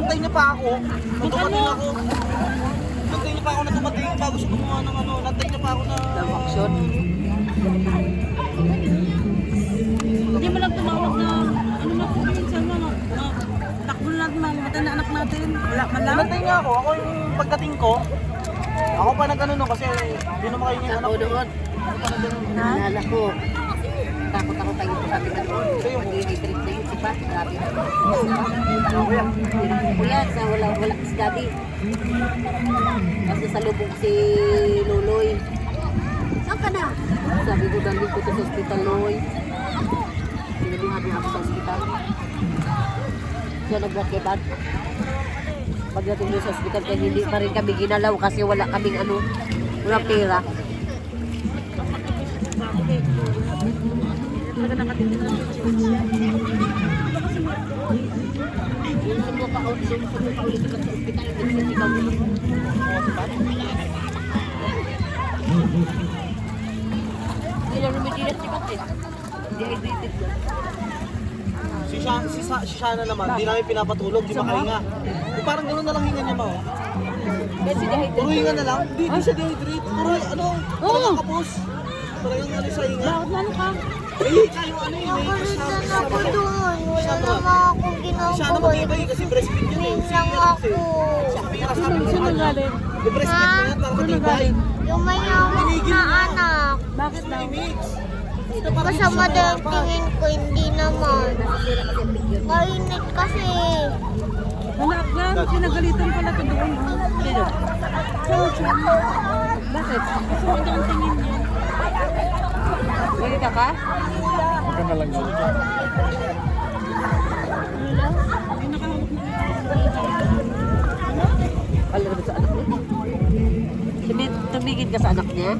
Nantay niya pa ako. Nung dumating ako. Nantay niya pa ako na dumating bago siya gumawa ng ano. Nantay niya pa ako na... Ng action. Hindi mo lang tumawag na, ano na po yun, sana na, takbo na natin, mamatay na anak natin. Wala man lang. Nantay niya ako. Ako yung pagdating ko. Ako pa nag-ano nun kasi hindi naman kayo yung anak. Ako doon. Naalala ko. Takot ako tayo sa akin doon. Mag-i-trip na yun si Pat. Grabe. Kuya, sa wala si Daddy. Kasi sa lubog si Luloy. Saan ka na? Sabi ko, dalhin ko to sa hospital, Loy. Sinabihan niya ako sa hospital. Siya nag-work kay Pat. Pagdating doon sa hospital, kaya hindi pa rin kami ginalaw kasi wala kaming ano, walang pera. Talaga nakatindi na lang siya. Yung sumuka ulit ka sa hospital, hindi ka ulit. Hindi lang lumidilat si Pat eh. Dehydrated na. Si Shana naman, di namin pinapatulog, di makahinga. Parang gano'n na lang hinga niya ma. Kasi dehydrated. Puro hinga na lang. Di siya dehydrate. Puro ano, talagang kapos. Talagang ano sa hinga. Bakit lalo ka? Eh, kayo ano yun eh. Nakulitan ako doon. Wala naman akong Siya naman ginagawa. matibay kasi breastfeed yun eh. Ngayon lang ako. Sino galing? Breastfeed na yan, parang matibay. Yung mayaman na anak. Bakit daw? Masama daw yung tingin ko, hindi naman. Mainit kasi. Anak na, pinagalitan pala ito doon. Sino? Bakit? Kasi ito ang tingin niya. Wali ka ka? Alam mo sa anak niya? Tumigil ka sa anak niya?